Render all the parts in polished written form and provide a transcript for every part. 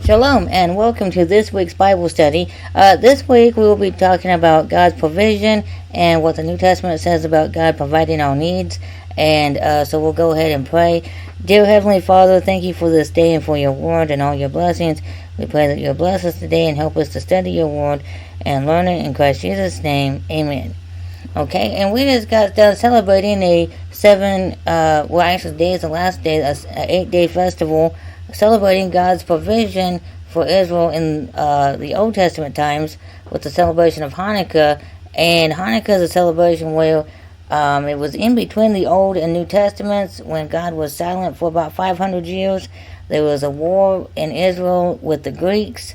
Shalom and welcome to this week's Bible study. This week we will be talking about God's provision and what the New Testament says about God providing our needs. And so we'll go ahead and pray. Dear Heavenly Father, thank you for this day and for your word and all your blessings. We pray that you'll bless us today and help us to study your word and learn it in Christ Jesus' name. Amen. Okay, and we just got done celebrating a days, the last day, an 8-day festival celebrating God's provision for Israel in the Old Testament times with the celebration of Hanukkah. And Hanukkah is a celebration where it was in between the Old and New Testaments when God was silent for about 500 years. There was a war in Israel with the Greeks,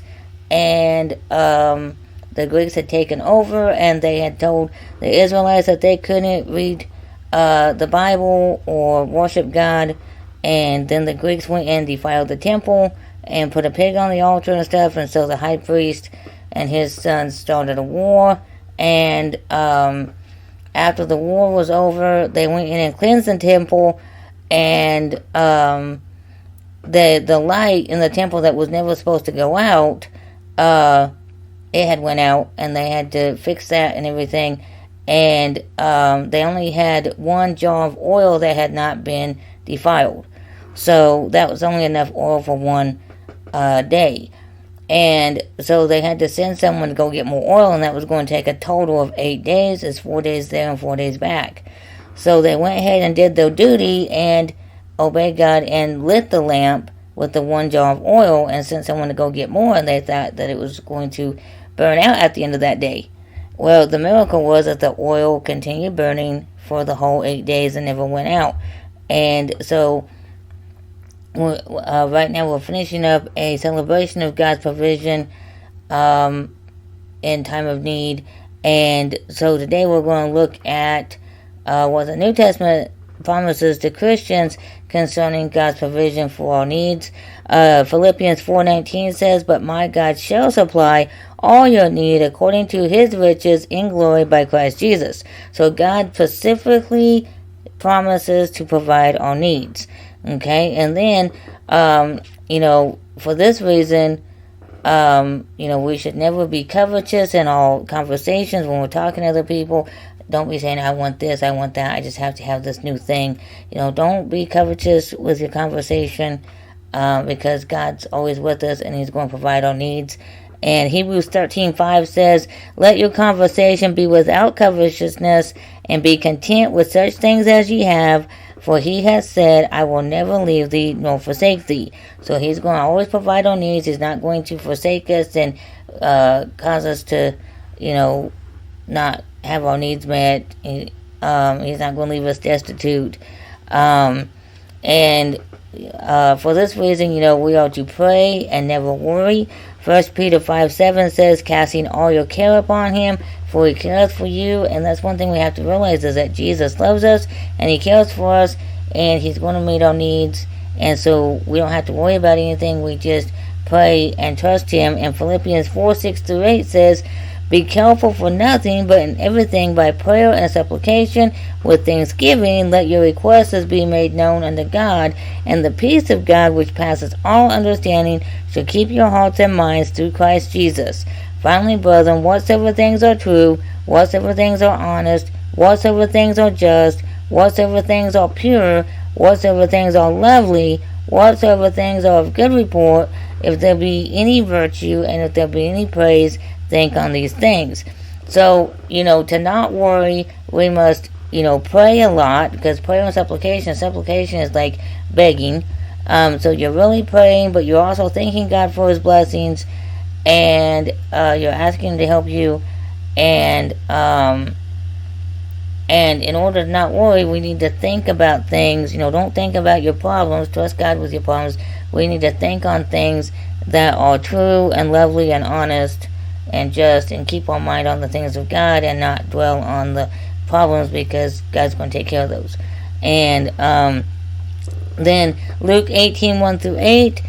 and the Greeks had taken over, and they had told the Israelites that they couldn't read the Bible or worship God. And then the Greeks went and defiled the temple and put a pig on the altar and stuff. And so the high priest and his sons started a war. And after the war was over, they went in and cleansed the temple. And the light in the temple that was never supposed to go out, it had went out. And they had to fix that and everything. And they only had one jar of oil that had not been defiled. So that was only enough oil for one day. And so they had to send someone to go get more oil, and that was going to take a total of 8 days. It's 4 days there and 4 days back. So they went ahead and did their duty and obeyed God and lit the lamp with the one jar of oil and sent someone to go get more, and they thought that it was going to burn out at the end of that day. Well, the miracle was that the oil continued burning for the whole 8 days and never went out. And so right now we're finishing up a celebration of God's provision in time of need. And so today we're going to look at what the New Testament promises to Christians concerning God's provision for our needs. Philippians 4:19 says, "But my God shall supply all your need according to his riches in glory by Christ Jesus." So God specifically promises to provide our needs. Okay, and then, for this reason, we should never be covetous in all conversations when we're talking to other people. Don't be saying, I want this, I want that, I just have to have this new thing. Don't be covetous with your conversation because God's always with us and he's going to provide our needs. And Hebrews 13:5 says, "Let your conversation be without covetousness, and be content with such things as ye have, for he has said, I will never leave thee nor forsake thee." So he's going to always provide our needs. He's not going to forsake us and cause us to, not have our needs met. He's not going to leave us destitute. For this reason, we are to pray and never worry. 1 Peter 5:7 says, "Casting all your care upon him, for he cares for you." And that's one thing we have to realize, is that Jesus loves us and he cares for us and he's going to meet our needs. And so we don't have to worry about anything. We just pray and trust him. And Philippians 4:6-8 says, "Be careful for nothing, but in everything by prayer and supplication with thanksgiving, let your requests be made known unto God, and the peace of God which passes all understanding shall keep your hearts and minds through Christ Jesus. Finally, brethren, whatsoever things are true, whatsoever things are honest, whatsoever things are just, whatsoever things are pure, whatsoever things are lovely, whatsoever things are of good report, if there be any virtue and if there be any praise, think on these things." So, to not worry, we must, pray a lot, because prayer and supplication is like begging. So you're really praying, but you're also thanking God for his blessings, and you're asking him to help you. And in order to not worry, we need to think about things. Don't think about your problems. Trust God with your problems. We need to think on things that are true and lovely and honest and just, and keep our mind on the things of God and not dwell on the problems, because God's going to take care of those. And then Luke 18:1-8,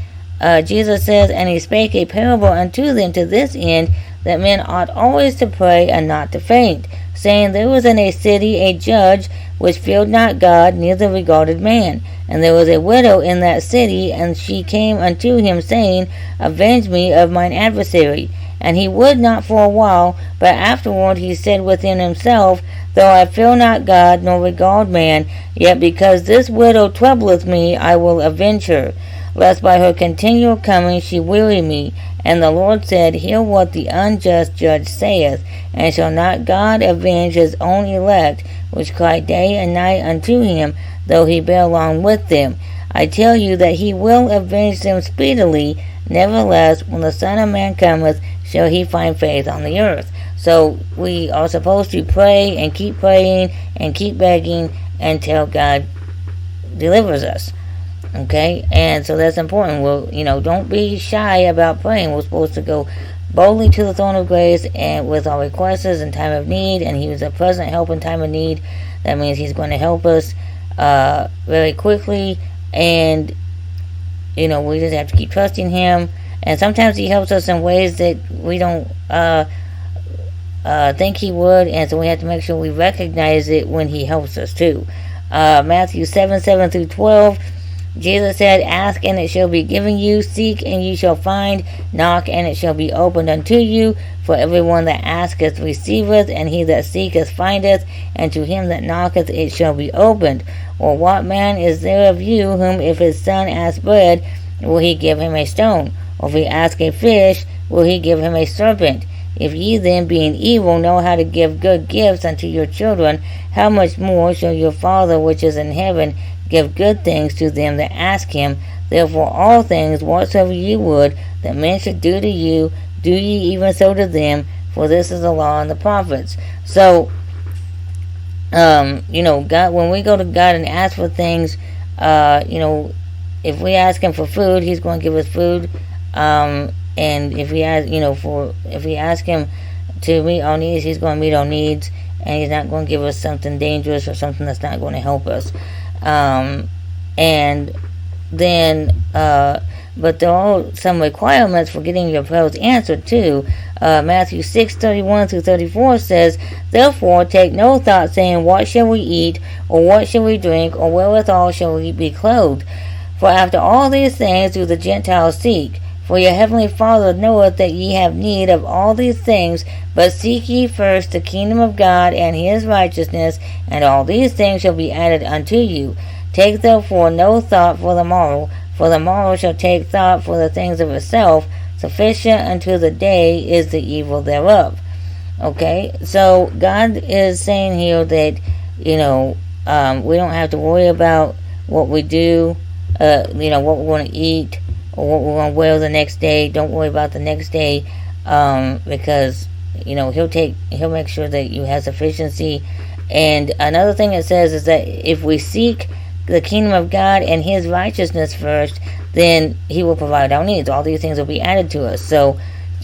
Jesus says, "And he spake a parable unto them to this end, that men ought always to pray and not to faint, saying, There was in a city a judge which feared not God, neither regarded man. And there was a widow in that city, and she came unto him, saying, Avenge me of mine adversary. And he would not for a while, but afterward he said within himself, Though I fear not God, nor regard man, yet because this widow troubleth me, I will avenge her, lest by her continual coming she weary me. And the Lord said, Hear what the unjust judge saith, and shall not God avenge his own elect, which cry day and night unto him, though he bear long with them? I tell you that he will avenge them speedily. Nevertheless, when the Son of Man cometh, shall he find faith on the earth? So we are supposed to pray and keep praying and keep begging until God delivers us. Okay, and so that's important. Well, don't be shy about praying. We're supposed to go boldly to the throne of grace and with our requests in time of need, and he was a present help in time of need. That means he's going to help us very quickly, and we just have to keep trusting him. And sometimes he helps us in ways that we don't think he would, and so we have to make sure we recognize it when he helps us too. Matthew 7 through 12, Jesus said, Ask and it shall be given you, seek and ye shall find, knock and it shall be opened unto you. For everyone that asketh receiveth, and he that seeketh findeth, and to him that knocketh it shall be opened. Or what man is there of you, whom if his son ask bread, will he give him a stone? Or if he ask a fish, will he give him a serpent? If ye then, being evil, know how to give good gifts unto your children, how much more shall your Father which is in heaven give good things to them that ask him? Therefore all things whatsoever ye would that men should do to you, do ye even so to them, for this is the law and the prophets. So, God, when we go to God and ask for things, if we ask him for food, he's going to give us food. And if we ask, if we ask him to meet our needs, he's going to meet our needs, and he's not going to give us something dangerous or something that's not going to help us. And then, but there are some requirements for getting your prayers answered too. Matthew 6:31 through 34 says, Therefore take no thought, saying, What shall we eat, or what shall we drink, or wherewithal shall we be clothed? For after all these things do the Gentiles seek. For your heavenly Father knoweth that ye have need of all these things. But seek ye first the kingdom of God and his righteousness, and all these things shall be added unto you. Take therefore no thought for the morrow, for the morrow shall take thought for the things of itself. Sufficient unto the day is the evil thereof. Okay, so God is saying here that, we don't have to worry about what we do, what we're going to eat, or what we're going to wear the next day. Don't worry about the next day, because he'll make sure that you have sufficiency. And another thing it says is that if we seek the kingdom of God and his righteousness first, then he will provide our needs. All these things will be added to us. So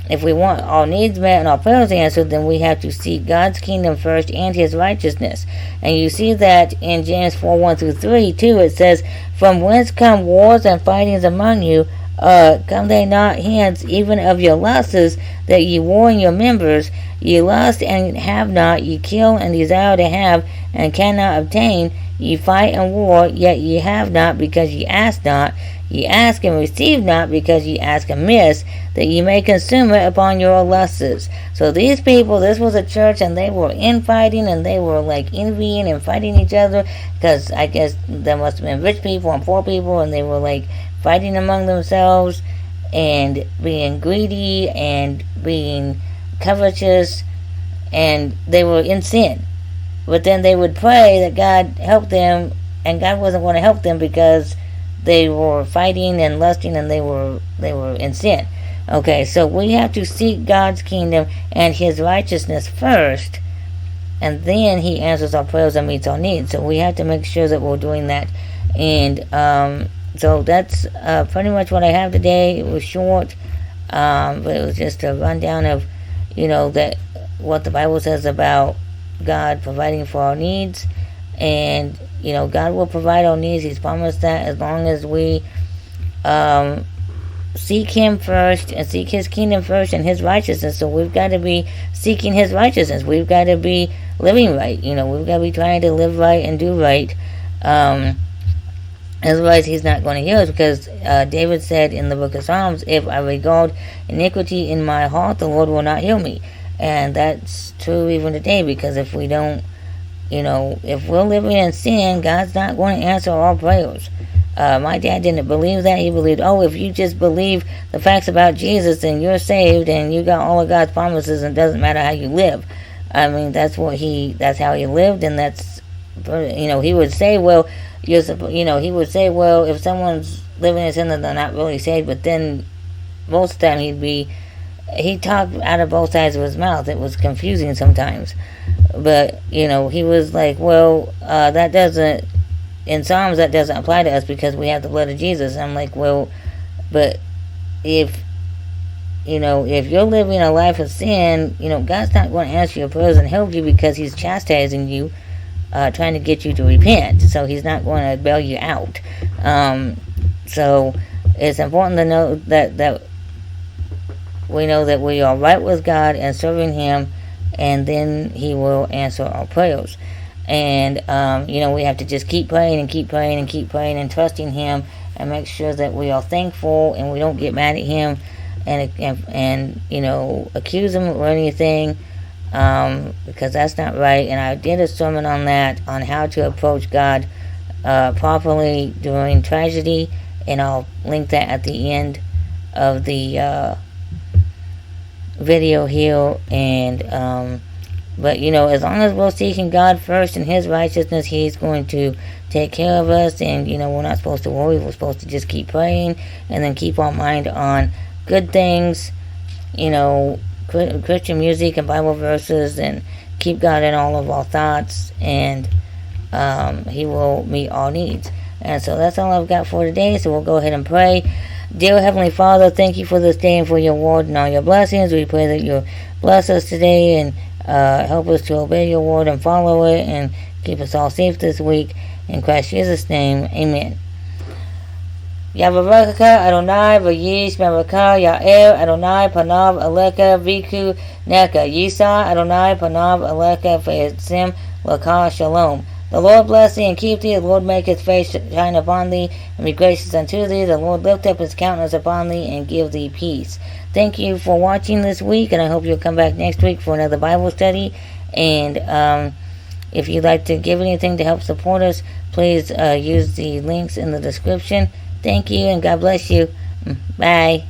if we want our needs met and our prayers answered, then we have to seek God's kingdom first and his righteousness. And you see that in James 4:1 through 3 too. It says, From whence come wars and fightings among you? Come they not hence, even of your lusts, that ye war in your members? Ye lust and have not, ye kill and desire to have, and cannot obtain. Ye fight and war, yet ye have not, because ye ask not. Ye ask and receive not, because ye ask amiss, that ye may consume it upon your lusts. So these people, this was a church, and they were infighting, and they were like envying and fighting each other, because I guess there must have been rich people and poor people, and they were like fighting among themselves, and being greedy, and being covetous, and they were in sin. But then they would pray that God help them, and God wasn't going to help them because they were fighting and lusting, and they were in sin. Okay, so we have to seek God's kingdom and his righteousness first, and then he answers our prayers and meets our needs. So we have to make sure that we're doing that. And so that's pretty much what I have today. It was short, but it was just a rundown of that what the Bible says about God providing for our needs. And God will provide our needs. He's promised that as long as we seek him first and seek his kingdom first and his righteousness. So we've got to be seeking his righteousness. We've got to be living right. We've got to be trying to live right and do right. Otherwise, he's not going to hear us, because David said in the book of Psalms, if I regard iniquity in my heart, the Lord will not hear me. And that's true even today, because if we don't, if we're living in sin, God's not going to answer our prayers. My dad didn't believe that. He believed, if you just believe the facts about Jesus, then you're saved and you got all of God's promises, and it doesn't matter how you live. I mean, that's how he lived, and that's, he would say, well, he would say, well, if someone's living in sin, then they're not really saved. But then most of the time he talked out of both sides of his mouth. It was confusing sometimes. But, he was like, well, that doesn't, in Psalms, that doesn't apply to us because we have the blood of Jesus. And I'm like, well, but if you're living a life of sin, God's not going to answer your prayers and help you, because he's chastising you, trying to get you to repent. So he's not going to bail you out. So it's important to know that we know that we are right with God and serving him, and then he will answer our prayers. And we have to just keep praying and keep praying and keep praying and trusting him, and make sure that we are thankful and we don't get mad at him and accuse him or anything, because that's not right. And I did a sermon on that, on how to approach God properly during tragedy, and I'll link that at the end of the video here. And but as long as we're seeking God first and his righteousness, he's going to take care of us. And we're not supposed to worry. We're supposed to just keep praying, and then keep our mind on good things, Christian music and Bible verses, and keep God in all of our thoughts, and he will meet our needs. And so that's all I've got for today. So we'll go ahead and pray. Dear Heavenly Father, thank you for this day and for your word and all your blessings. We pray that you'll bless us today and help us to obey your word and follow it, and keep us all safe this week. In Christ Jesus' name, amen. Yavaraka Adonai Vayish Maraka Yael Adonai Panav Aleka Viku Neka Yisa Adonai Panav Aleka Feetzim Laka Shalom. The Lord bless thee and keep thee. The Lord make his face shine upon thee and be gracious unto thee. The Lord lift up his countenance upon thee and give thee peace. Thank you for watching this week, and I hope you'll come back next week for another Bible study. And if you'd like to give anything to help support us, please use the links in the description. Thank you, and God bless you. Bye.